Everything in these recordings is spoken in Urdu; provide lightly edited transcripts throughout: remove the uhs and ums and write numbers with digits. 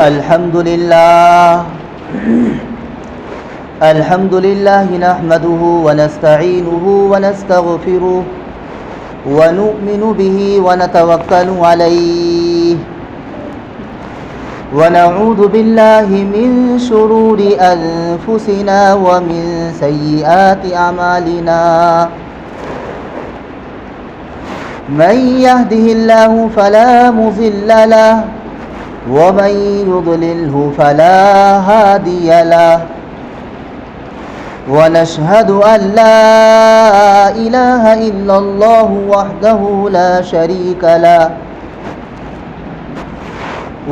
الحمد لله نحمده ونستعينه ونستغفره ونؤمن به ونتوكل عليه ونعوذ بالله من شرور أنفسنا ومن سيئات أعمالنا من يهده الله فلا مضل له ومن يضلله فلا هادي له ونشهد أن لا إله إلا الله وحده لا شريك له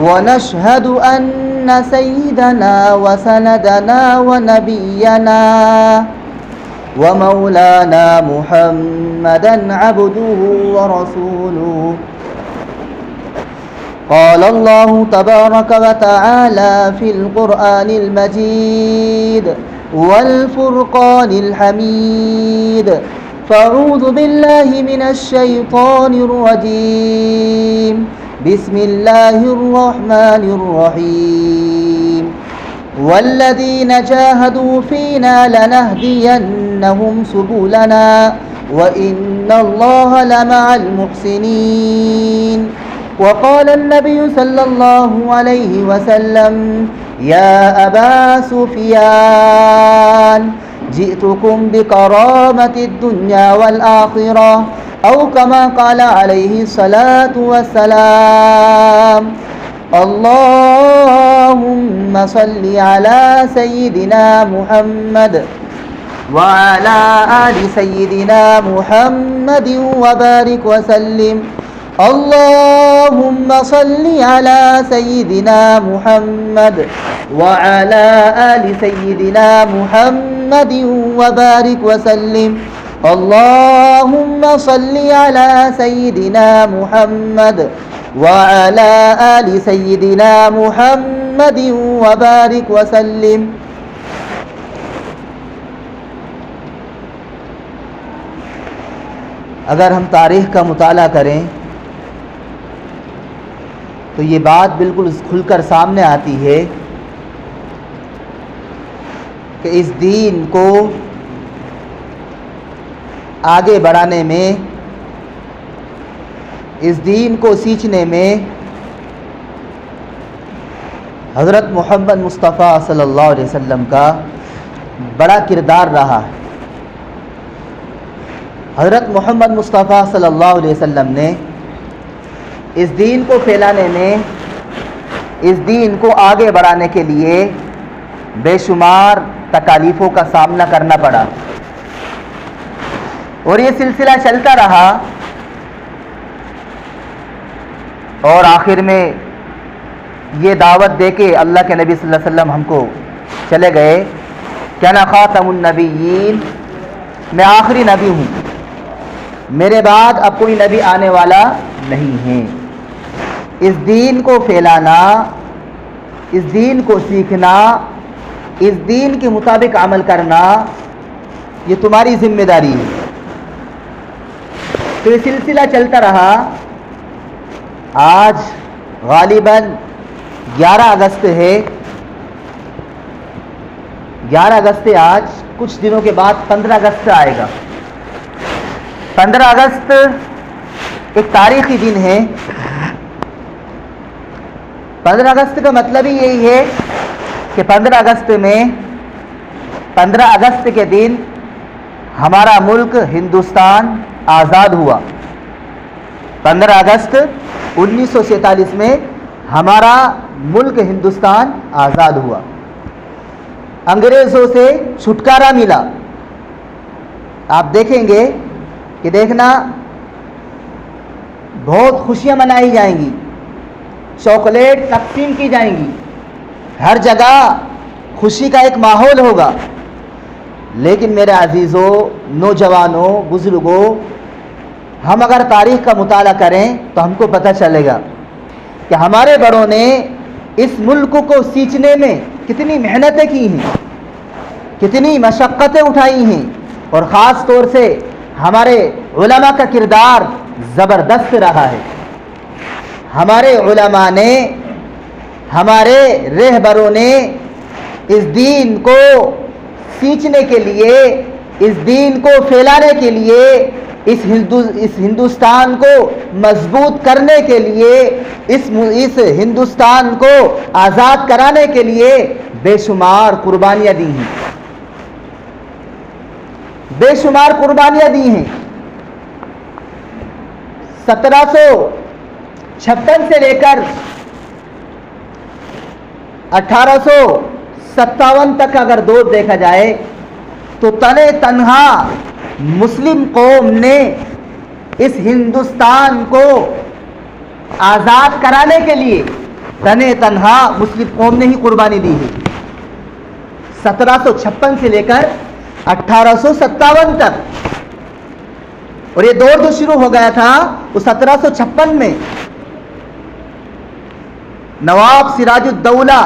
ونشهد أن سيدنا وسندنا ونبينا ومولانا محمدا عبده ورسوله قال الله تبارك وتعالى في القرآن المجيد والفرقان الحميد فأعوذ بالله من الشيطان الرجيم بسم الله الرحمن الرحيم والذين جاهدوا فينا لنهدينهم سبلنا وإن الله لمع المحسنين وقال النبي صلى الله عليه وسلم يا أبا سفيان جئتكم بكرامة الدنيا والآخرة أو كما قال عليه الصلاة والسلام اللهم صل على سيدنا محمد وعلى آل سيدنا محمد وبارك وسلم اللهم صل على سيدنا محمد وعلى آل سيدنا محمد وبارك وسلم اللهم صل على سيدنا محمد وعلى آل سيدنا محمد وبارك وسلم. اگر ہم تاریخ کا مطالعہ کریں تو یہ بات بالکل کھل کر سامنے آتی ہے کہ اس دین کو آگے بڑھانے میں، اس دین کو سیکھنے میں حضرت محمد مصطفیٰ صلی اللہ علیہ وسلم کا بڑا کردار رہا. حضرت محمد مصطفیٰ صلی اللہ علیہ وسلم نے اس دین کو پھیلانے میں، اس دین کو آگے بڑھانے کے لیے بے شمار تکالیفوں کا سامنا کرنا پڑا، اور یہ سلسلہ چلتا رہا، اور آخر میں یہ دعوت دے کے اللہ کے نبی صلی اللہ علیہ وسلم ہم کو چلے گئے کہ انا خاتم النبیین، میں آخری نبی ہوں، میرے بعد اب کوئی نبی آنے والا نہیں ہے. اس دین کو پھیلانا، اس دین کو سیکھنا، اس دین کے مطابق عمل کرنا، یہ تمہاری ذمہ داری ہے. تو یہ سلسلہ چلتا رہا. آج غالباً 11 اگست ہے. 11 اگست آج، کچھ دنوں کے بعد 15 اگست آئے گا. 15 اگست ایک تاریخی دن ہے. 15 اگست کا مطلب ہی یہی ہے کہ 15 اگست کے دن ہمارا ملک ہندوستان آزاد ہوا. 15 اگست 1947 میں ہمارا ملک ہندوستان آزاد ہوا، انگریزوں سے چھٹکارا ملا. آپ دیکھیں گے کہ دیکھنا بہت خوشیاں منائی جائیں گی، چاکلیٹ تقسیم کی جائیں گی، ہر جگہ خوشی کا ایک ماحول ہوگا. لیکن میرے عزیزوں، نوجوانوں، بزرگوں، ہم اگر تاریخ کا مطالعہ کریں تو ہم کو پتہ چلے گا کہ ہمارے بڑوں نے اس ملک کو سیچنے میں کتنی محنتیں کی ہیں، کتنی مشقتیں اٹھائی ہیں، اور خاص طور سے ہمارے علماء کا کردار زبردست رہا ہے. ہمارے علماء نے ہمارے رہبروں نے اس دین کو سینچنے کے لیے، اس دین کو پھیلانے کے لیے، اس ہندوستان کو مضبوط کرنے کے لیے، اس ہندوستان کو آزاد کرانے کے لیے بے شمار قربانیاں دی ہیں، بے شمار قربانیاں دی ہیں۔ 1756 سے لے کر 1857 تک اگر دور دیکھا جائے تو تنہا مسلم قوم نے اس ہندوستان کو آزاد کرانے کے لیے تنہا مسلم قوم نے ہی قربانی دی ہے۔ 1756 سے لے کر 1857 تک، اور یہ دور جو شروع ہو گیا تھا وہ 1756 میں نواب سراج الدولہ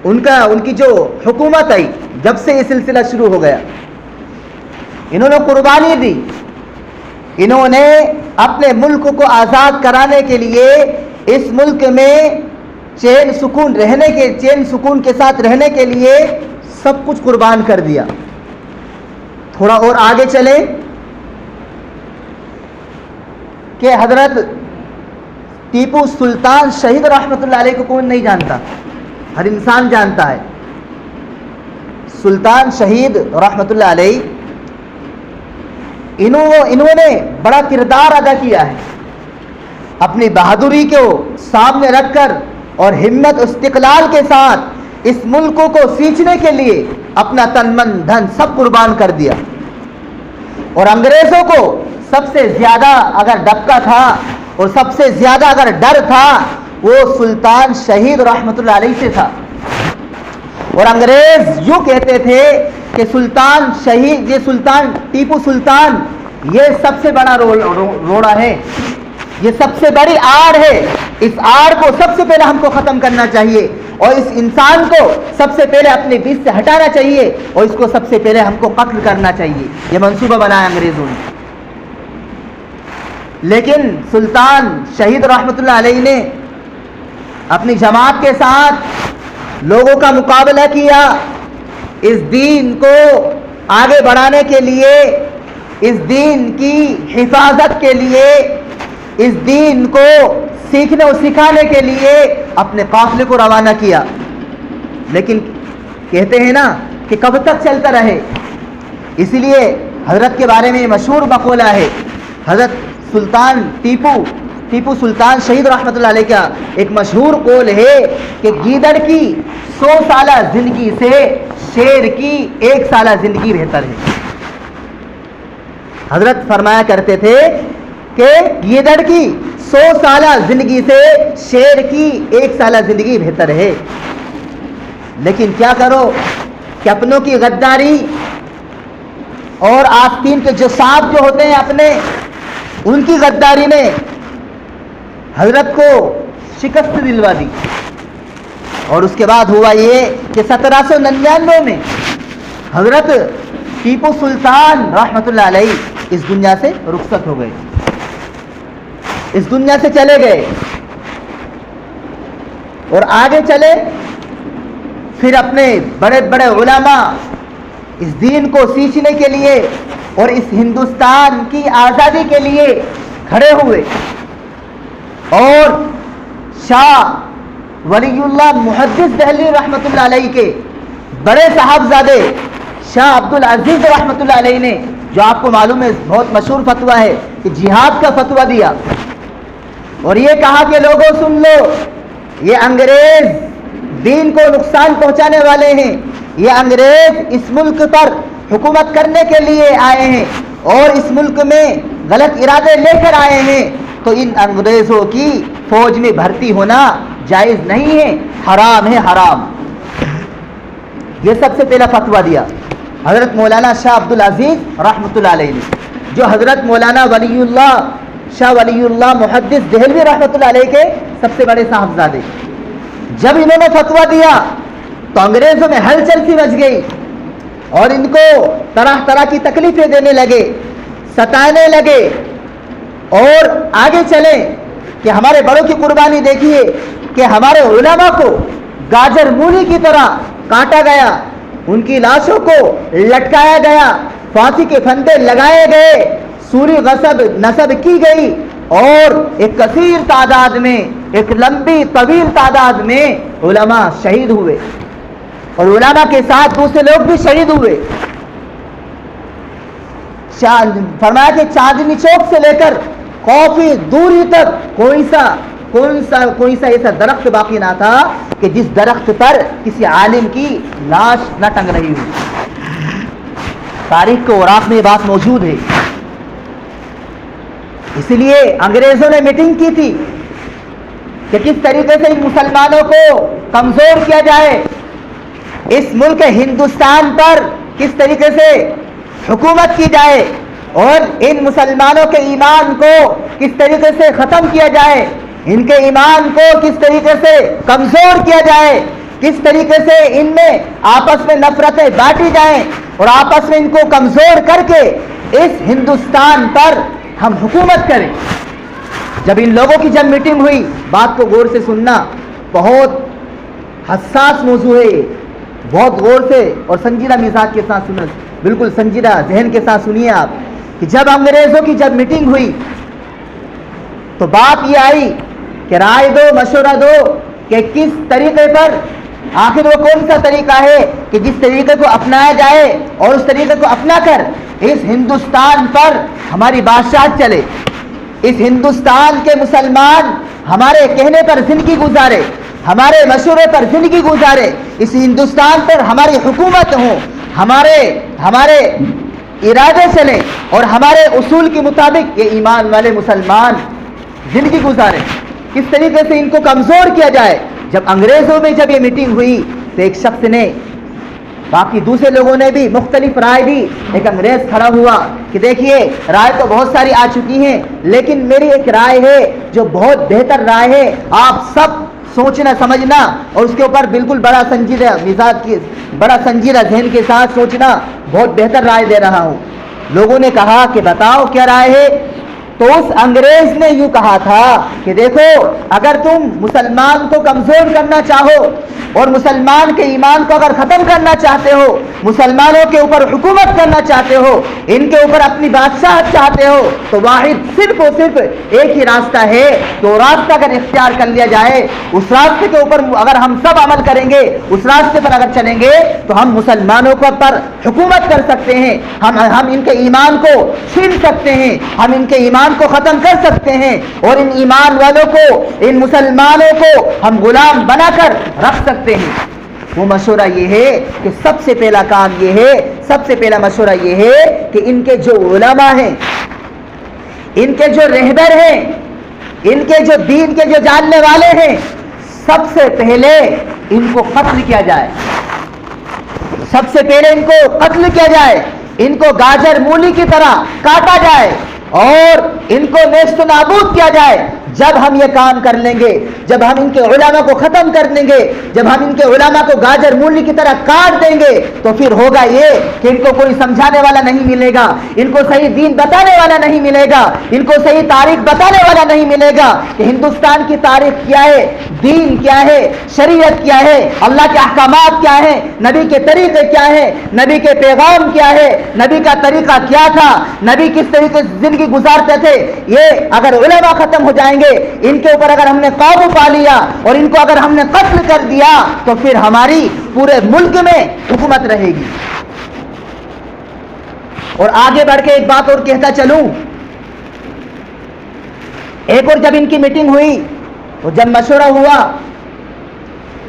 ان کی جو حکومت آئی، جب سے یہ سلسلہ شروع ہو گیا، انہوں نے قربانی دی، انہوں نے اپنے ملک کو آزاد کرانے کے لیے اس ملک میں چین سکون کے ساتھ رہنے کے لیے سب کچھ قربان کر دیا۔ تھوڑا اور آگے چلیں کہ حضرت ٹیپو سلطان شہید رحمۃ اللہ علیہ کو کون نہیں جانتا، ہر انسان جانتا ہے۔ سلطان شہید رحمۃ اللہ علیہ انہوں نے بڑا کردار ادا کیا ہے، اپنی بہادری کو سامنے رکھ کر اور ہمت استقلال کے ساتھ اس ملک کو سینچنے کے لیے اپنا تن من دھن سب قربان کر دیا، اور انگریزوں کو سب سے زیادہ اگر ڈپکا تھا اور سب سے زیادہ اگر ڈر تھا وہ سلطان شہید رحمۃ اللہ علیہ سے تھا۔ اور انگریز یوں کہتے تھے کہ سلطان شہید، یہ سلطان ٹیپو سلطان یہ سب سے بڑا روڑا ہے، یہ سب سے بڑی آڑ ہے، اس آڑ کو سب سے پہلے ہم کو ختم کرنا چاہیے، اور اس انسان کو سب سے پہلے اپنے بیچ سے ہٹانا چاہیے، اور اس کو سب سے پہلے ہم کو قتل کرنا چاہیے۔ یہ منصوبہ بنایا انگریزوں نے۔ لیکن سلطان شہید رحمۃ اللہ علیہ نے اپنی جماعت کے ساتھ لوگوں کا مقابلہ کیا، اس دین کو آگے بڑھانے کے لیے، اس دین کی حفاظت کے لیے، اس دین کو سیکھنے اور سکھانے کے لیے اپنے قافلے کو روانہ کیا۔ لیکن کہتے ہیں نا کہ کب تک چلتا رہے، اسی لیے حضرت کے بارے میں مشہور مقولہ ہے، حضرت سلطان ٹیپو سلطان شہید رحمۃ اللہ علیہ کا ایک مشہور قول ہے کہ گیدڑ کی 100 سالہ زندگی سے شیر کی 1 سالہ زندگی بہتر ہے۔ حضرت فرمایا کرتے تھے کہ گیدڑ کی 100 سالہ زندگی سے شیر کی 1 سالہ زندگی بہتر ہے۔ لیکن کیا کرو کہ اپنوں کی غداری اور آستین کے جو سانپ جو ہوتے ہیں اپنے، ان کی غداری نے حضرت کو شکست دلوا دی، اور اس کے بعد ہوا یہ کہ 1799 میں حضرت ٹیپو سلطان رحمۃ اللہ علیہ اس دنیا سے رخصت ہو گئے، اس دنیا سے چلے گئے۔ اور آگے چلے، پھر اپنے بڑے بڑے علماء اس دین کو سیکھنے کے لیے اور اس ہندوستان کی آزادی کے لیے کھڑے ہوئے، اور شاہ ولی اللہ محدث دہلوی رحمۃ اللہ علیہ کے بڑے صاحبزادے شاہ عبد العزیز رحمۃ اللہ علیہ نے، جو آپ کو معلوم ہے بہت مشہور فتویٰ ہے کہ جہاد کا فتویٰ دیا، اور یہ کہا کہ لوگوں سن لو، یہ انگریز دین کو نقصان پہنچانے والے ہیں، یہ انگریز اس ملک پر حکومت کرنے کے لیے آئے ہیں اور اس ملک میں غلط ارادے لے کر آئے ہیں، تو ان انگریزوں کی فوج میں بھرتی ہونا جائز نہیں ہے، حرام ہے، حرام۔ یہ سب سے پہلا فتویٰ دیا حضرت مولانا شاہ عبد العزیز رحمۃ اللہ علیہ نے، جو حضرت مولانا ولی اللہ شاہ ولی اللہ محدث دہلوی رحمۃ اللہ علیہ کے سب سے بڑے صاحبزادے۔ جب انہوں نے فتویٰ دیا تو انگریزوں میں ہلچل سی مچ گئی، اور ان کو طرح طرح کی تکلیفیں دینے لگے، ستانے لگے، اور آگے چلیں کہ ہمارے بڑوں کی قربانی دیکھیے، کہ ہمارے علماء کو گاجر مولی کی طرح کاٹا گیا، ان کی لاشوں کو لٹکایا گیا، پھانسی کے پھندے لگائے گئے، سوری غصب نصب کی گئی، اور ایک کثیر تعداد میں، ایک لمبی طویل تعداد میں علماء شہید ہوئے، اور علماء کے ساتھ دوسرے لوگ بھی شہید ہوئے۔ فرمایا کہ چاندنی چوک سے لے کر کافی دوری تک کوئی سا ایسا درخت باقی نہ تھا کہ جس درخت پر کسی عالم کی لاش نہ ٹنگ رہی ہو۔ تاریخ کے اوراق میں یہ بات موجود ہے۔ اسی لیے انگریزوں نے میٹنگ کی تھی کہ کس طریقے سے ان مسلمانوں کو کمزور کیا جائے، اس ملک ہندوستان پر کس طریقے سے حکومت کی جائے، اور ان مسلمانوں کے ایمان کو کس طریقے سے ختم کیا جائے، ان کے ایمان کو کس طریقے سے کمزور کیا جائے، کس طریقے سے ان میں آپس میں نفرتیں بانٹی جائیں اور آپس میں ان کو کمزور کر کے اس ہندوستان پر ہم حکومت کریں۔ جب ان لوگوں کی جب میٹنگ ہوئی، بات کو غور سے سننا، بہت حساس موضوع ہے، بہت غور سے اور سنجیدہ مزاج کے ساتھ سننا، بالکل سنجیدہ ذہن کے ساتھ سنیے آپ، کہ جب انگریزوں کی جب میٹنگ ہوئی تو بات یہ آئی کہ رائے دو، مشورہ دو کہ کس طریقے پر، آخر وہ کون سا طریقہ ہے کہ جس طریقے کو اپنایا جائے اور اس طریقے کو اپنا کر اس ہندوستان پر ہماری بادشاہت چلے، اس ہندوستان کے مسلمان ہمارے کہنے پر زندگی گزارے، ہمارے مشورے پر زندگی گزارے، اس ہندوستان پر ہماری حکومت ہو، ہمارے ارادے چلیں اور ہمارے اصول کے مطابق یہ ایمان والے مسلمان زندگی گزارے، کس طریقے سے ان کو کمزور کیا جائے۔ جب انگریزوں میں جب یہ میٹنگ ہوئی تو ایک شخص نے، باقی دوسرے لوگوں نے بھی مختلف رائے دی، ایک انگریز کھڑا ہوا کہ دیکھیے رائے تو بہت ساری آ چکی ہیں، لیکن میری ایک رائے ہے جو بہت بہتر رائے ہے، آپ سب سوچنا سمجھنا اور اس کے اوپر بالکل بڑا سنجیدہ مزاج کی، بڑا سنجیدہ ذہن کے ساتھ سوچنا، بہت بہتر رائے دے رہا ہوں۔ لوگوں نے کہا کہ بتاؤ کیا رائے ہے؟ تو اس انگریز نے یوں کہا تھا کہ دیکھو، اگر تم مسلمان کو کمزور کرنا چاہو اور مسلمان کے ایمان کو اگر ختم کرنا چاہتے ہو، مسلمانوں کے اوپر حکومت کرنا چاہتے ہو، ان کے اوپر اپنی بادشاہت چاہتے ہو، تو واحد صرف اور صرف ایک ہی راستہ ہے کہ وہ راستہ اگر اختیار کر لیا جائے، اس راستے کے اوپر اگر ہم سب عمل کریں گے، اس راستے پر اگر چلیں گے تو ہم مسلمانوں کے اوپر حکومت کر سکتے ہیں، ہم ان کے ایمان کو چھین سکتے ہیں، ہم ان کے ایمان کو ختم کر سکتے ہیں، اور ان ایمان والوں کو، ان مسلمانوں کو ہم غلام بنا کر رکھ سکتے ہیں۔ وہ مشورہ یہ ہے کہ سب سے پہلا کام یہ ہے، سب سے پہلا مشورہ یہ ہے کہ ان کے جو علماء ہیں، ان کے جو رہبر ہیں، ان کے جو دین کے جو جاننے والے ہیں، سب سے پہلے ان کو قتل کیا جائے، سب سے پہلے ان کو قتل کیا جائے، ان کو گاجر مولی کی طرح کاٹا جائے اور ان کو نیست و نابود کیا جائے۔ جب ہم یہ کام کر لیں گے، جب ہم ان کے علماء کو ختم کر دیں گے، جب ہم ان کے علماء کو گاجر مولی کی طرح کاٹ دیں گے، تو پھر ہوگا یہ کہ ان کو کوئی سمجھانے والا نہیں ملے گا، ان کو صحیح دین بتانے والا نہیں ملے گا، ان کو صحیح تاریخ بتانے والا نہیں ملے گا کہ ہندوستان کی تاریخ کیا ہے، دین کیا ہے، شریعت کیا ہے، اللہ کے احکامات کیا ہیں، نبی کے طریقے کیا ہیں، نبی کے پیغام کیا ہے، نبی کا طریقہ کیا تھا، نبی کس طریقے سے زندگی گزارتے تھے۔ یہ اگر علماء ختم ہو جائیں گے، ان کے اوپر اگر ہم نے قابو پا لیا اور ان کو اگر ہم نے قتل کر دیا، تو پھر ہماری پورے ملک میں حکومت رہے گی۔ اور آگے بڑھ کے ایک بات اور کہتا چلوں، ایک اور جب ان کی میٹنگ ہوئی اور جب مشورہ ہوا،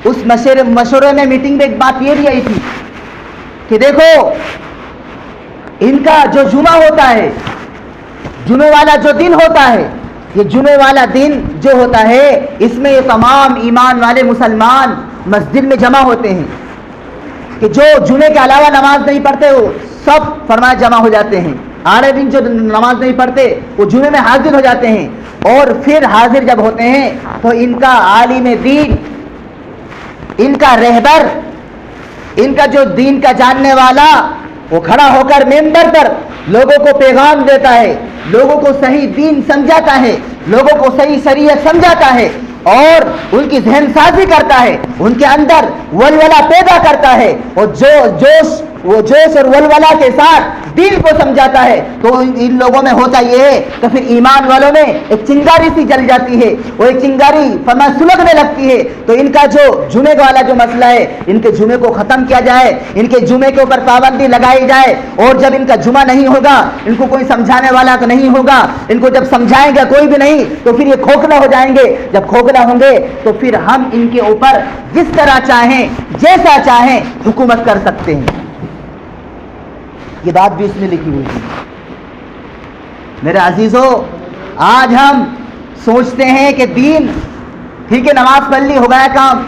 اس مشورے میں میٹنگ میں ایک بات یہ بھی آئی تھی کہ دیکھو، ان کا جو جمعہ ہوتا ہے، جمعے والا جو دن ہوتا ہے، یہ جمعے والا دن جو ہوتا ہے، اس میں یہ تمام ایمان والے مسلمان مسجد میں جمع ہوتے ہیں، کہ جو جمعے کے علاوہ نماز نہیں پڑھتے وہ سب فرمایا جمع ہو جاتے ہیں، آڑے دن جو نماز نہیں پڑھتے وہ جمعے میں حاضر ہو جاتے ہیں، اور پھر حاضر جب ہوتے ہیں تو ان کا عالم دین، ان کا رہبر، ان کا جو دین کا جاننے والا، وہ کھڑا ہو کر ممبر پر لوگوں کو پیغام دیتا ہے، لوگوں کو صحیح دین سمجھاتا ہے، لوگوں کو صحیح شریعت سمجھاتا ہے، اور ان کی ذہن سازی کرتا ہے، ان کے اندر ولولہ پیدا کرتا ہے، اور وہ جوش اور ولولہ کے ساتھ دین کو سمجھاتا ہے، تو ان لوگوں میں ہوتا یہ ہے کہ پھر ایمان والوں میں ایک چنگاری سی جل جاتی ہے، وہ ایک چنگاری فما سلگنے لگتی ہے۔ تو ان کا جو جمعے والا جو مسئلہ ہے، ان کے جمعے کو ختم کیا جائے، ان کے جمعے کے اوپر پابندی لگائی جائے، اور جب ان کا جمعہ نہیں ہوگا، ان کو کوئی سمجھانے والا تو نہیں ہوگا، ان کو جب سمجھائیں گے کوئی بھی نہیں، تو پھر یہ کھوکھلا ہو جائیں گے۔ جب کھوکھلا ہوں گے تو پھر ہم ان کے اوپر جس طرح چاہیں جیسا چاہیں حکومت کر سکتے ہیں۔ یہ بات بھی اس میں لکھی ہوئی ہے۔ میرے عزیزو، آج ہم سوچتے ہیں کہ دین ٹھیک ہے، نماز پڑھ لی ہو گیا کام،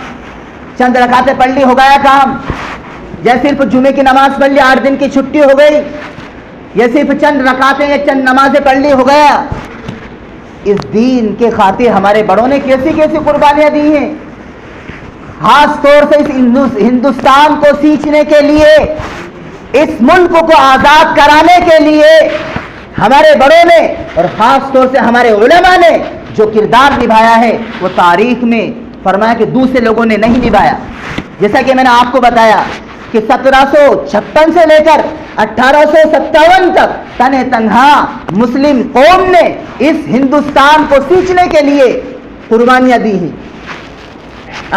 چند رکعتیں پڑھ لی ہو گیا کام، یا صرف جمعے کی نماز پڑھ لی 8 دن کی چھٹی ہو گئی، یا صرف چند رکعتیں یا چند نمازیں پڑھ لی ہو گیا۔ اس دین کے خاطر ہمارے بڑوں نے کیسی کیسی قربانیاں دی ہیں، خاص طور سے اس ہندوستان کو سینچنے کے لیے، اس ملک کو آزاد کرانے کے لیے ہمارے بڑوں نے اور خاص طور سے ہمارے علماء نے جو کردار نبھایا ہے، وہ تاریخ میں فرمایا کہ دوسرے لوگوں نے نہیں نبھایا۔ جیسا کہ میں نے آپ کو بتایا کہ 1756 سے لے کر 1857 تک تنہ تنہا مسلم قوم نے اس ہندوستان کو سینچنے کے لیے قربانیاں دی ہیں،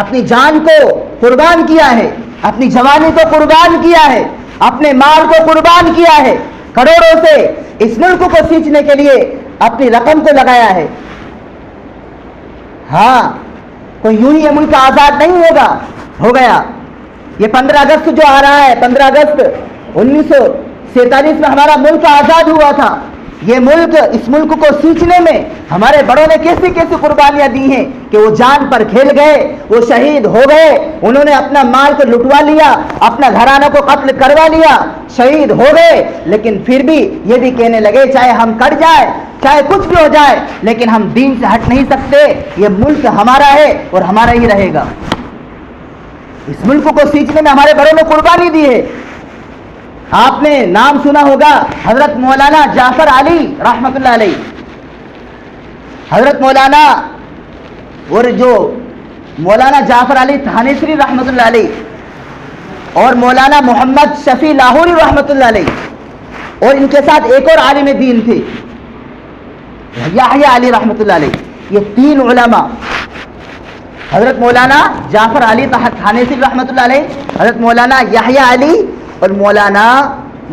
اپنی جان کو قربان کیا ہے، اپنی جوانی کو قربان کیا ہے، اپنے مال کو قربان کیا ہے، کروڑوں سے اس ملک کو سینچنے کے لیے اپنی رقم کو لگایا ہے۔ ہاں، کوئی یوں ہی یہ ملک آزاد نہیں ہوگا، ہو گیا۔ یہ 15 اگست جو آ رہا ہے، 15 اگست 1947 میں ہمارا ملک آزاد ہوا تھا۔ یہ ملک، اس ملک کو سینچنے میں ہمارے بڑوں نے کیسی کیسی قربانیاں دی ہیں کہ وہ جان پر کھیل گئے، وہ شہید ہو گئے، انہوں نے اپنا مال کو لٹوا لیا، اپنا گھرانہ کو قتل کروا لیا، شہید ہو گئے، لیکن پھر بھی یہ بھی کہنے لگے چاہے ہم کٹ جائے، چاہے کچھ بھی ہو جائے، لیکن ہم دین سے ہٹ نہیں سکتے، یہ ملک ہمارا ہے اور ہمارا ہی رہے گا۔ اس ملک کو سینچنے میں ہمارے بڑوں نے قربانی دی ہے۔ آپ نے نام سنا ہوگا حضرت مولانا جعفر علی رحمۃ اللہ علیہ، حضرت مولانا اور جو مولانا جعفر علی تھانیسری رحمۃ اللہ علیہ، اور مولانا محمد شفیع لاہوری رحمۃ اللہ علیہ، اور ان کے ساتھ ایک اور عالم دین تھے یحییٰ علی رحمۃ اللہ علیہ۔ یہ 3 علماء، حضرت مولانا جعفر علی تھانیسری رحمۃ اللہ علیہ، حضرت مولانا یحییٰ علی اور مولانا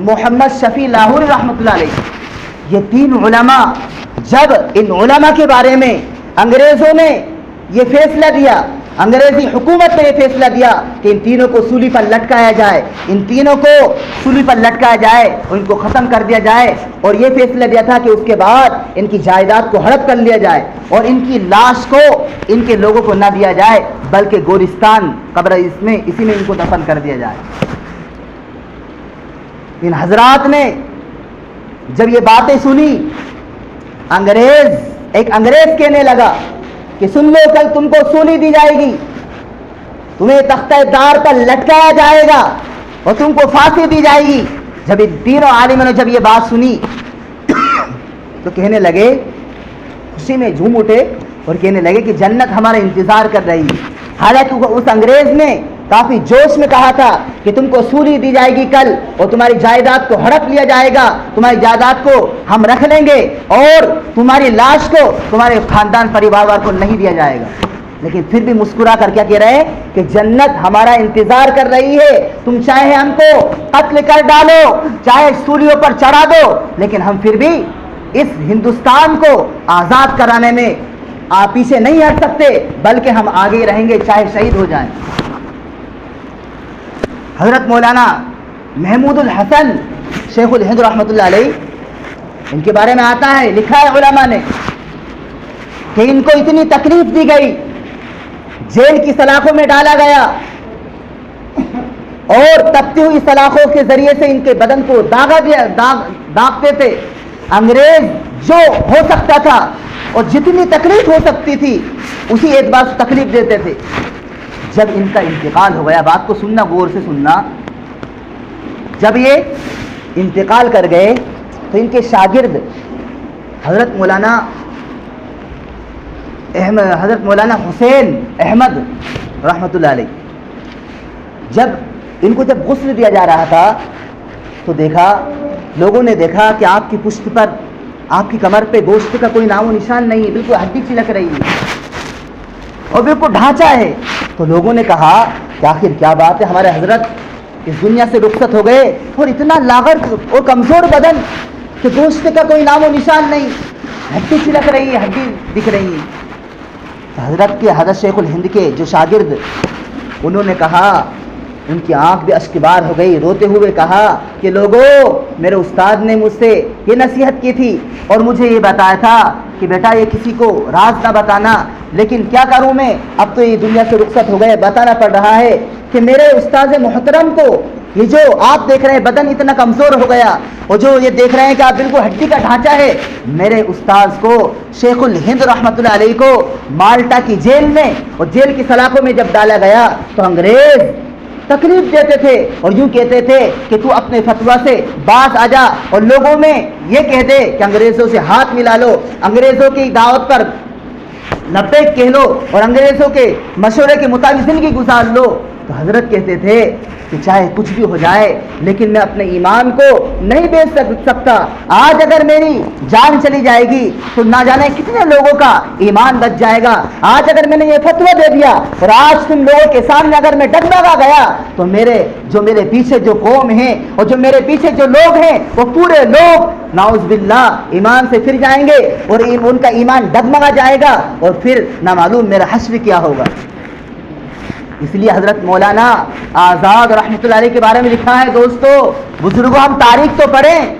محمد شفیع لاہوری رحمۃ اللہ علیہ، یہ 3 علماء، جب ان علماء کے بارے میں انگریزوں نے یہ فیصلہ دیا، انگریزی حکومت نے یہ فیصلہ دیا کہ ان تینوں کو سولی پر لٹکایا جائے، ان تینوں کو سولی پر لٹکایا جائے، ان کو ختم کر دیا جائے، اور یہ فیصلہ دیا تھا کہ اس کے بعد ان کی جائیداد کو ہڑپ کر لیا جائے، اور ان کی لاش کو ان کے لوگوں کو نہ دیا جائے، بلکہ گورستان قبر اسی میں ان کو دفن کر دیا جائے۔ ان حضرات نے جب یہ باتیں سنی، ایک انگریز کہنے لگا کہ سن لو، کل تم کو سولی دی جائے گی، تمہیں تختہ دار پر لٹکایا جائے گا اور تم کو پھانسی دی جائے گی۔ جب ان تینوں عالموں نے جب یہ بات سنی تو کہنے لگے، خوشی میں جھوم اٹھے اور کہنے لگے کہ جنت ہمارا انتظار کر رہی ہے۔ حالانکہ اس انگریز نے کافی جوش میں کہا تھا کہ تم کو سولی دی جائے گی کل، اور تمہاری جائیداد کو ہڑپ لیا جائے گا، تمہاری جائیداد کو ہم رکھ لیں گے، اور تمہاری لاش کو تمہارے خاندان پریوار کو نہیں دیا جائے گا۔ لیکن پھر بھی مسکرا کر کیا کہہ رہے ہیں کہ جنت ہمارا انتظار کر رہی ہے، تم چاہے ہم کو قتل کر ڈالو، چاہے سولیوں پر چڑھا دو، لیکن ہم پھر بھی اس ہندوستان کو آزاد کرانے میں آپ پیچھے نہیں ہٹ سکتے، بلکہ ہم آگے رہیں گے، چاہے شہید ہو جائیں۔ حضرت مولانا محمود الحسن شیخ الہند رحمۃ اللہ علیہ، ان کے بارے میں آتا ہے، لکھا ہے علماء نے کہ ان کو اتنی تکلیف دی گئی، جیل کی سلاخوں میں ڈالا گیا، اور تپتی ہوئی سلاخوں کے ذریعے سے ان کے بدن کو داغتے تھے۔ انگریز جو ہو سکتا تھا اور جتنی تکلیف ہو سکتی تھی اسی اعتبار سے تکلیف دیتے تھے۔ جب ان کا انتقال ہو گیا، بات کو سننا، غور سے سننا، جب یہ انتقال کر گئے تو ان کے شاگرد حضرت مولانا حضرت مولانا حسین احمد رحمۃ اللہ علیہ، جب ان کو جب غسل دیا جا رہا تھا تو دیکھا، لوگوں نے دیکھا کہ آپ کی پشت پر، آپ کی کمر پہ گوشت کا کوئی نام و نشان نہیں ہے، بالکل ہڈی چلک رہی ہے اور بالکل ڈھانچہ ہے. تو لوگوں نے کہا کہ آخر کیا بات ہے، ہمارے حضرت اس دنیا سے رخصت ہو گئے اور اتنا لاغر اور کمزور بدن کہ گوشت کا کوئی نام و نشان نہیں، ہڈی چلک رہی ہے، ہڈی دکھ رہی ہے. تو حضرت کے، حضرت شیخ الہند کے جو شاگرد، انہوں نے کہا، ان کی آنکھ بھی اشک بار ہو گئی، روتے ہوئے کہا کہ لوگوں، میرے استاد نے مجھ سے یہ نصیحت کی تھی اور مجھے یہ بتایا تھا کہ بیٹا یہ کسی کو راز نہ بتانا، لیکن کیا کروں میں، اب تو یہ دنیا سے رخصت ہو گئے، بتانا پڑ رہا ہے کہ میرے استاد محترم کو یہ جو آپ دیکھ رہے ہیں بدن اتنا کمزور ہو گیا اور جو یہ دیکھ رہے ہیں کہ آپ بالکل ہڈی کا ڈھانچہ ہے، میرے استاذ کو شیخ الہند رحمۃ اللہ علیہ کو مالٹا کی جیل میں اور جیل کی سلاخوں میں جب ڈالا گیا تو انگریز تکلیف دیتے تھے اور یوں کہتے تھے کہ تو اپنے فتویٰ سے باز آ جا اور لوگوں میں یہ کہہ دے کہ انگریزوں سے ہاتھ ملا لو، انگریزوں کی دعوت پر لبیک کہہ لو اور انگریزوں کے مشورے کے مطابق زندگی گزار لو. تو حضرت کہتے تھے کہ چاہے کچھ بھی ہو جائے لیکن میں اپنے ایمان کو نہیں بیچ سکتا. آج اگر میری جان چلی جائے گی تو نہ جانے کتنے لوگوں کا ایمان بچ جائے گا. آج اگر میں نے یہ فتویٰ دے دیا اور آج تم لوگوں کے سامنے اگر میں ڈگمگا گیا تو میرے پیچھے جو قوم ہیں اور جو میرے پیچھے جو لوگ ہیں وہ پورے لوگ نعوذ باللہ ایمان سے پھر جائیں گے اور ان کا ایمان ڈگمگا جائے گا اور پھر نہ معلوم میرا حشر کیا ہوگا. اس لیے حضرت مولانا آزاد رحمۃ اللہ علیہ کے بارے میں لکھا ہے. دوستو بزرگوں، ہم تاریخ تو پڑھیں.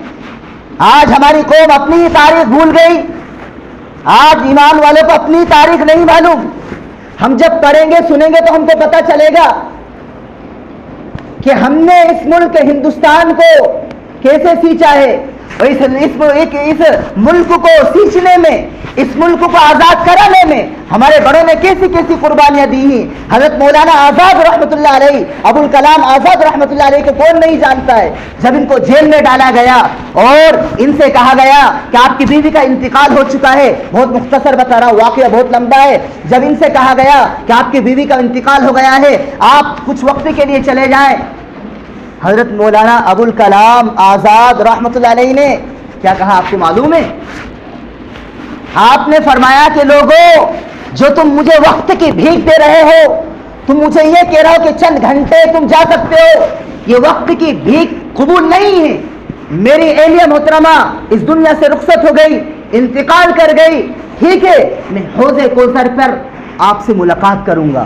آج ہماری قوم اپنی ہی تاریخ بھول گئی، آج ایمان والوں کو اپنی تاریخ نہیں معلوم. ہم جب پڑھیں گے سنیں گے تو ہم کو پتہ چلے گا کہ ہم نے اس ملک ہندوستان کو کیسے سینچا ہے اور اس ملک کو سینچنے میں، اس ملک کو آزاد کرانے میں ہمارے بڑوں نے کیسی کیسی قربانیاں دی ہیں. حضرت مولانا آزاد رحمۃ اللہ علیہ، ابوالکلام آزاد رحمۃ اللہ علیہ کو کون نہیں جانتا ہے. جب ان کو جیل میں ڈالا گیا اور ان سے کہا گیا کہ آپ کی بیوی کا انتقال ہو چکا ہے، بہت مختصر بتا رہا ہوں، واقعہ بہت لمبا ہے. جب ان سے کہا گیا کہ آپ کی بیوی کا انتقال ہو گیا ہے، آپ کچھ وقت کے لیے چلے جائیں، حضرت مولانا ابوالکلام آزاد رحمۃ اللہ علیہ نے کیا کہا آپ کو معلوم ہے؟ آپ نے فرمایا کہ لوگوں، جو تم مجھے وقت کی بھیک دے رہے ہو، تم مجھے یہ کہہ رہے ہو کہ چند گھنٹے تم جا سکتے ہو، یہ وقت کی بھیک قبول نہیں ہے. میری اہلیہ محترمہ اس دنیا سے رخصت ہو گئی، انتقال کر گئی، ٹھیک ہے، میں حوض کوثر پر آپ سے ملاقات کروں گا.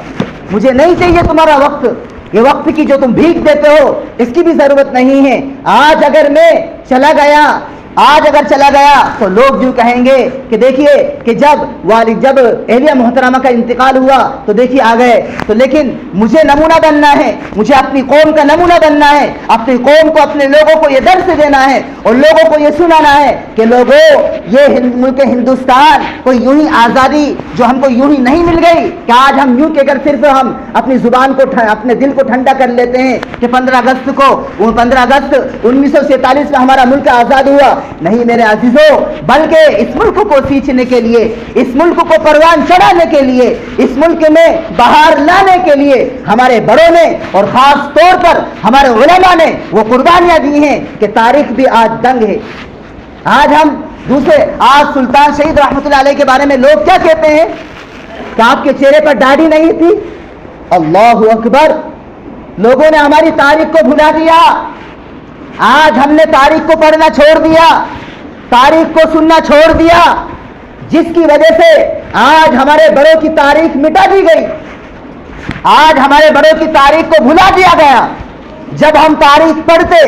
مجھے نہیں چاہیے تمہارا وقت، یہ وقت کی جو تم بھیک دیتے ہو اس کی بھی ضرورت نہیں ہے. آج اگر میں چلا گیا تو لوگ یوں کہیں گے کہ دیکھیے کہ جب اہلیہ محترمہ کا انتقال ہوا تو دیکھیے آ گئے. تو لیکن مجھے نمونہ بننا ہے، مجھے اپنی قوم کا نمونہ بننا ہے، اپنی قوم کو، اپنے لوگوں کو یہ درس دینا ہے اور لوگوں کو یہ سنانا ہے کہ لوگوں، یہ ملک ہندوستان کوئی یوں ہی آزادی جو ہم کو یوں ہی نہیں مل گئی کہ آج ہم یوں کہ صرف ہم اپنی زبان کو، اپنے دل کو ٹھنڈا کر لیتے ہیں کہ 15 اگست 1947 میں ہمارا ملک آزاد ہوا. نہیں میرے عزیزوں، بلکہ اس ملک کو سینچنے کے لیے، اس ملک کو پروان چڑھانے کے لیے، اس ملک میں بہار لانے کے لیے ہمارے بڑوں نے اور خاص طور پر ہمارے علماء نے وہ قربانیاں دی ہیں کہ تاریخ بھی آج دنگ ہے. آج سلطان شہید رحمۃ اللہ علیہ کے بارے میں لوگ کیا کہتے ہیں کہ آپ کے چہرے پر داڑھی نہیں تھی. اللہ اکبر، لوگوں نے ہماری تاریخ کو بھلا دیا. آج ہم نے تاریخ کو پڑھنا چھوڑ دیا، تاریخ کو سننا چھوڑ دیا، جس کی وجہ سے آج ہمارے بڑوں کی تاریخ مٹا دی گئی، آج ہمارے بڑوں کی تاریخ کو بھلا دیا گیا. جب ہم تاریخ پڑھتے،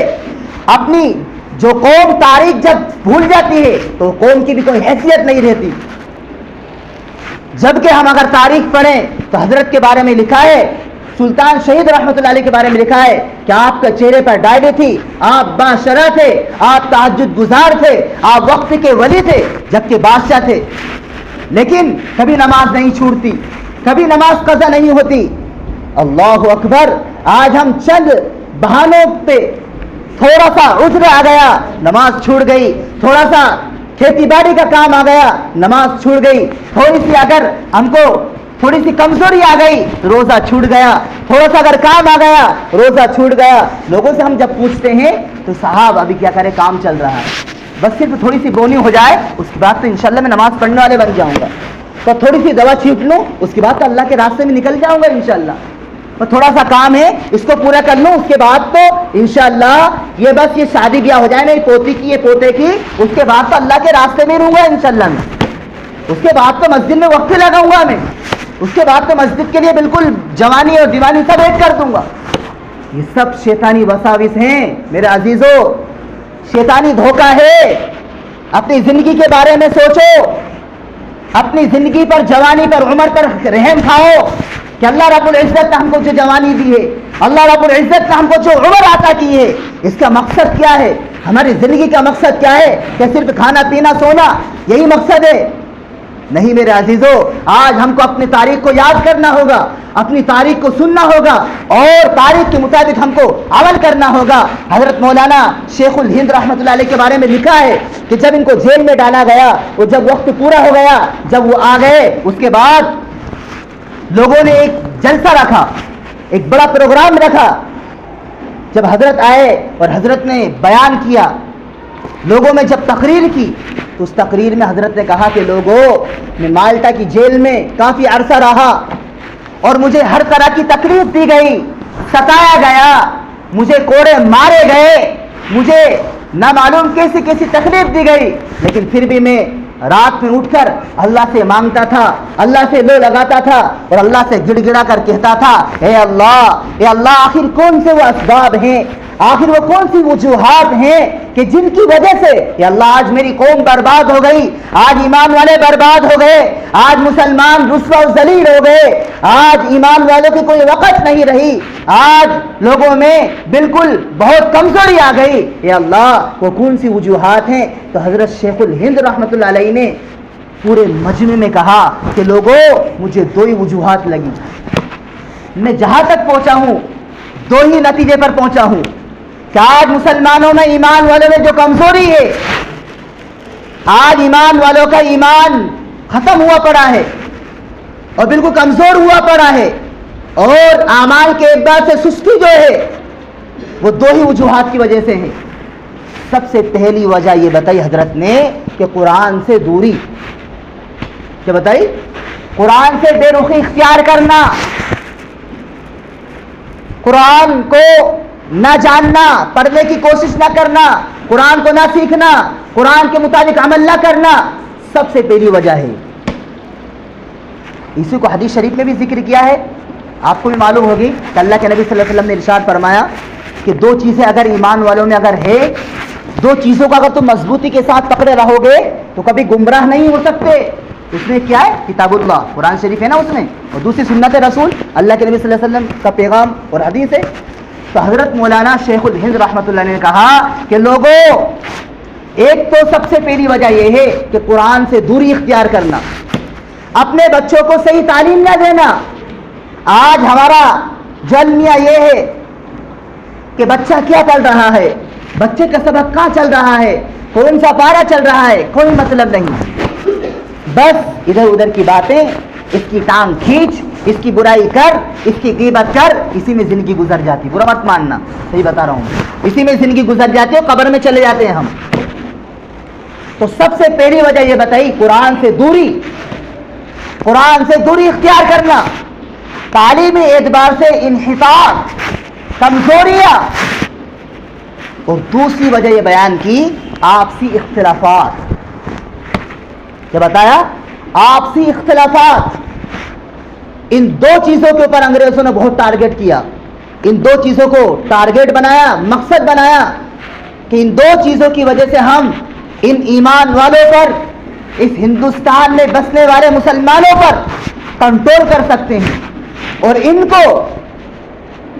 اپنی جو قوم تاریخ جب بھول جاتی ہے تو قوم کی بھی کوئی حیثیت نہیں رہتی. جبکہ ہم اگر تاریخ پڑھیں تو حضرت کے بارے میں لکھا ہے، سلطان شہید رحمۃ اللہ علیہ کے بارے میں لکھا ہے کہ آپ کا چہرے پر داڑھی تھی، آپ باشرہ تھے، آپ تہجد گزار تھے، آپ وقت کے ولی تھے جبکہ بادشاہ تھے، لیکن کبھی نماز نہیں چھوٹتی، کبھی نماز قضا نہیں ہوتی. اللہ اکبر، آج ہم چند بہانوں پہ تھوڑا سا عذر آ گیا، نماز چھوٹ گئی، تھوڑا سا کھیتی باڑی کا کام آ گیا نماز چھوٹ گئی, تھوڑی سی اگر ہم کو تھوڑی سی کمزوری آ گئی روزہ چھوٹ گیا, تھوڑا سا اگر کام آ گیا روزہ چھوٹ گیا. لوگوں سے ہم جب پوچھتے ہیں تو صاحب ابھی کیا کرے, کام چل رہا ہے, بس صرف تھوڑی سی بونی ہو جائے اس کے بعد تو انشاءاللہ میں نماز پڑھنے والے بن جاؤں گا, تو تھوڑی سی دوا چھینٹ لوں اس کے بعد تو اللہ کے راستے میں نکل جاؤں گا انشاءاللہ, اور تھوڑا سا کام ہے اس کو پورا کر لوں اس کے بعد تو انشاءاللہ یہ بس یہ شادی بیاہ ہو جائے میری پوتی کی, یہ پوتے کی, اس کے بعد تو اللہ کے راستے میں رہوں گا انشاءاللہ میں, اس کے بعد تو مسجد میں وقت لگاؤں گا میں, اس کے بعد تو مسجد کے لیے بالکل جوانی اور دیوانی سب ایڈ کر دوں گا. یہ سب شیطانی وساوس ہیں میرے عزیزو, شیطانی دھوکہ ہے. اپنی زندگی کے بارے میں سوچو, اپنی زندگی پر, جوانی پر, عمر پر رحم کھاؤ کہ اللہ رب العزت نے ہم کو جو جوانی دی ہے, اللہ رب العزت نے ہم کو جو عمر عطا کی ہے, اس کا مقصد کیا ہے, ہماری زندگی کا مقصد کیا ہے, کہ صرف کھانا پینا سونا یہی مقصد ہے؟ نہیں میرے عزیزو, آج ہم کو اپنی تاریخ کو یاد کرنا ہوگا, اپنی تاریخ کو سننا ہوگا اور تاریخ کے مطابق ہم کو عمل کرنا ہوگا. حضرت مولانا شیخ الہند رحمۃ اللہ علیہ کے بارے میں لکھا ہے کہ جب ان کو جیل میں ڈالا گیا, اور جب وقت پورا ہو گیا, جب وہ آ گئے, اس کے بعد لوگوں نے ایک جلسہ رکھا, ایک بڑا پروگرام رکھا. جب حضرت آئے اور حضرت نے بیان کیا, لوگوں میں جب تقریر کی, تو اس تقریر میں حضرت نے کہا کہ لوگوں, میں مالٹا کی جیل میں کافی عرصہ رہا اور مجھے ہر طرح کی تکلیف دی گئی, ستایا گیا, مجھے کوڑے مارے گئے, مجھے نہ معلوم کیسی کیسی تکلیف دی گئی, لیکن پھر بھی میں رات میں اٹھ کر اللہ سے مانگتا تھا, اللہ سے لو لگاتا تھا اور اللہ سے گڑ گڑا کر کہتا تھا, اے اللہ آخر کون سے وہ اسباب ہیں, آخر وہ کون سی وجوہات ہیں کہ جن کی وجہ سے یا اللہ آج میری قوم برباد ہو گئی, آج ایمان والے برباد ہو گئے, آج مسلمان رسوا و ذلیل ہو گئے, آج ایمان والوں کی کوئی وقت نہیں رہی, آج لوگوں میں بالکل بہت کمزوری آ گئی, یا اللہ وہ کون سی وجوہات ہیں؟ تو حضرت شیخ الہند رحمۃ اللہ علیہ نے پورے مجمع میں کہا کہ لوگوں مجھے دو ہی وجوہات لگی, میں جہاں تک پہنچا ہوں دو ہی نتیجے پر پہنچا ہوں کہ آج مسلمانوں میں, ایمان والوں میں جو کمزوری ہے, آج ایمان والوں کا ایمان ختم ہوا پڑا ہے اور بالکل کمزور ہوا پڑا ہے, اور اعمال کے اعتبار سے سستی جو ہے وہ دو ہی وجوہات کی وجہ سے ہے. سب سے پہلی وجہ یہ بتائی حضرت نے کہ قرآن سے دوری. کیا بتائی؟ قرآن سے بے رخی اختیار کرنا, قرآن کو نہ جاننا, پڑھنے کی کوشش نہ کرنا, قرآن کو نہ سیکھنا, قرآن کے مطابق عمل نہ کرنا, سب سے پہلی وجہ ہے. اسی کو حدیث شریف میں بھی ذکر کیا ہے, آپ کو بھی معلوم ہوگی کہ اللہ کے نبی صلی اللہ علیہ وسلم نے ارشاد فرمایا کہ دو چیزیں اگر ایمان والوں میں اگر ہے, دو چیزوں کا اگر تم مضبوطی کے ساتھ پکڑے رہو گے تو کبھی گمراہ نہیں ہو سکتے. اس میں کیا ہے؟ کتاب اللہ, قرآن شریف ہے نا اس میں, اور دوسری سنت رسول, اللہ کے نبی صلی اللہ علیہ وسلم کا پیغام اور حدیث ہے. تو حضرت مولانا شیخ الہند رحمۃ اللہ نے کہا کہ لوگوں, ایک تو سب سے پہلی وجہ یہ ہے کہ قرآن سے دوری اختیار کرنا, اپنے بچوں کو صحیح تعلیم نہ دینا. آج ہمارا جو المیہ یہ ہے کہ بچہ کیا پڑھ رہا ہے, بچے کا سبق کہاں چل رہا ہے, کون سا پارہ چل رہا ہے, کوئی مطلب نہیں. بس ادھر ادھر کی باتیں, اس کی ٹانگ کھینچ, اس کی برائی کر, اس کی غیبت کر, اسی میں زندگی گزر جاتی. برا مت ماننا, صحیح بتا رہا ہوں, اسی میں زندگی گزر جاتی ہے, قبر میں چلے جاتے ہیں ہم. تو سب سے پہلی وجہ یہ بتائی قرآن سے دوری, قرآن سے دوری اختیار کرنا, تعلیمی اعتبار سے انحطاط, کمزوریاں. اور دوسری وجہ یہ بیان کی آپسی اختلافات. کیا بتایا؟ آپسی اختلافات. ان دو چیزوں کے اوپر انگریزوں نے بہت ٹارگٹ کیا, ان دو چیزوں کو ٹارگٹ بنایا, مقصد بنایا کہ ان دو چیزوں کی وجہ سے ہم ان ایمان والوں پر, اس ہندوستان میں بسنے والے مسلمانوں پر کنٹرول کر سکتے ہیں اور ان کو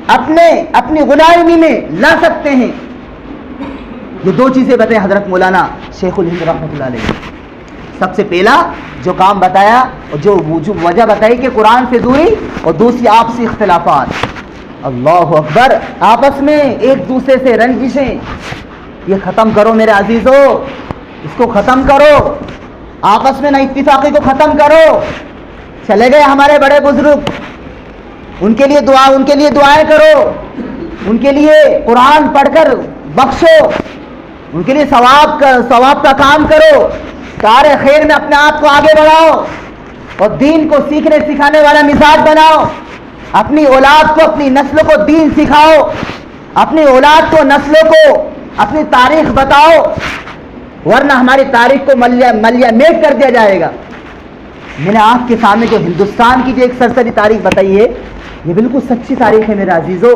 اپنی غلامی میں لا سکتے ہیں. یہ دو چیزیں بتائیں حضرت مولانا شیخ الہند رحمۃ اللہ علیہ. سب سے پہلا جو کام بتایا اور جو وجہ بتائی کہ قرآن سے دوری, اور دوسری آپسی اختلافات. اللہ اکبر, آپس میں ایک دوسرے سے رنجشیں یہ ختم کرو میرے عزیزو. اس کو ختم کرو، آپس میں نہ اتفاقی کو ختم کرو۔ چلے گئے ہمارے بڑے بزرگ، ان کے لیے دعائیں کرو، ان کے لیے قرآن پڑھ کر بخشو، ان کے لیے ثواب کا کام کرو، کار خیر میں اپنے آپ کو آگے بڑھاؤ اور دین کو سیکھنے سکھانے والا مزاج بناؤ۔ اپنی اولاد کو، اپنی نسلوں کو دین سکھاؤ، اپنی اولاد کو، نسلوں کو اپنی تاریخ بتاؤ، ورنہ ہماری تاریخ کو ملیہ میٹ کر دیا جائے گا۔ میں نے آپ کے سامنے جو ہندوستان کی جو ایک سرسری تاریخ بتائی ہے، یہ بالکل سچی تاریخ ہے میرے عزیزو۔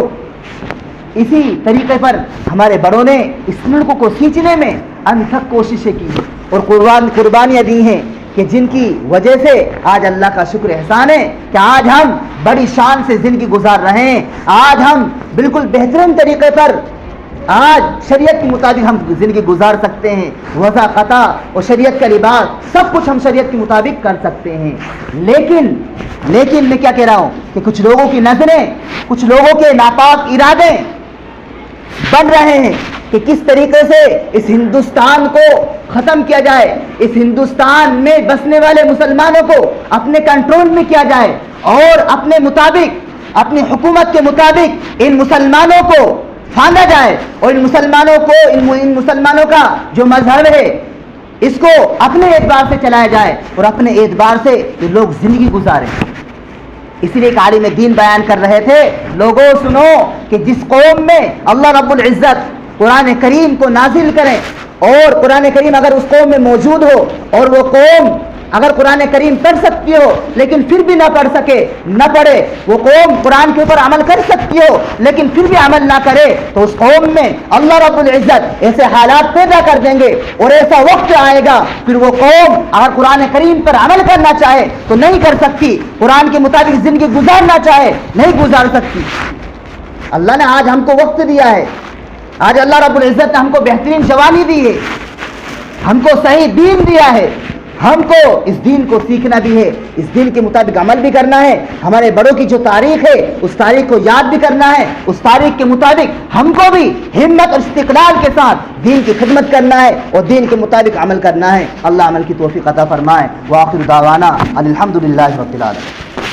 اسی طریقے پر ہمارے بڑوں نے اس ملک کو سینچنے میں انتھک کوششیں کی اور قربانیاں دی ہیں کہ جن کی وجہ سے آج اللہ کا شکر احسان ہے کہ آج ہم بڑی شان سے زندگی گزار رہے ہیں۔ آج ہم بالکل بہترین طریقے پر آج شریعت کے مطابق ہم زندگی گزار سکتے ہیں، وضع قطع اور شریعت کا لباس سب کچھ ہم شریعت کے مطابق کر سکتے ہیں۔ لیکن میں کیا کہہ رہا ہوں کہ کچھ لوگوں کی نظریں، کچھ لوگوں کے ناپاک ارادے بن رہے ہیں کہ کس طریقے سے اس ہندوستان کو ختم کیا جائے، اس ہندوستان میں بسنے والے مسلمانوں کو اپنے کنٹرول میں کیا جائے اور اپنے مطابق، اپنی حکومت کے مطابق ان مسلمانوں کو پھاندا جائے اور ان مسلمانوں کا جو مذہب ہے اس کو اپنے اعتبار سے چلایا جائے اور اپنے اعتبار سے یہ لوگ زندگی گزاریں۔ اسی لیے ایک عالم دین بیان کر رہے تھے، لوگوں سنو کہ جس قوم میں اللہ رب العزت قرآن کریم کو نازل کریں اور قرآن کریم اگر اس قوم میں موجود ہو اور وہ قوم اگر قرآن کریم پڑھ سکتی ہو لیکن پھر بھی نہ پڑھے، وہ قوم قرآن کے اوپر عمل کر سکتی ہو لیکن پھر بھی عمل نہ کرے، تو اس قوم میں اللہ رب العزت ایسے حالات پیدا کر دیں گے اور ایسا وقت آئے گا پھر وہ قوم اگر قرآن کریم پر عمل کرنا چاہے تو نہیں کر سکتی، قرآن کے مطابق زندگی گزارنا چاہے نہیں گزار سکتی۔ اللہ نے آج ہم کو وقت دیا ہے، آج اللہ رب العزت نے ہم کو بہترین جوانی دی ہے، ہم کو صحیح دین دیا ہے، ہم کو اس دین کو سیکھنا بھی ہے، اس دین کے مطابق عمل بھی کرنا ہے، ہمارے بڑوں کی جو تاریخ ہے اس تاریخ کو یاد بھی کرنا ہے، اس تاریخ کے مطابق ہم کو بھی ہمت اور استقلال کے ساتھ دین کی خدمت کرنا ہے اور دین کے مطابق عمل کرنا ہے۔ اللہ عمل کی توفیق عطا فرمائے۔ وآخر دعوانا الحمدللہ رب العالمین۔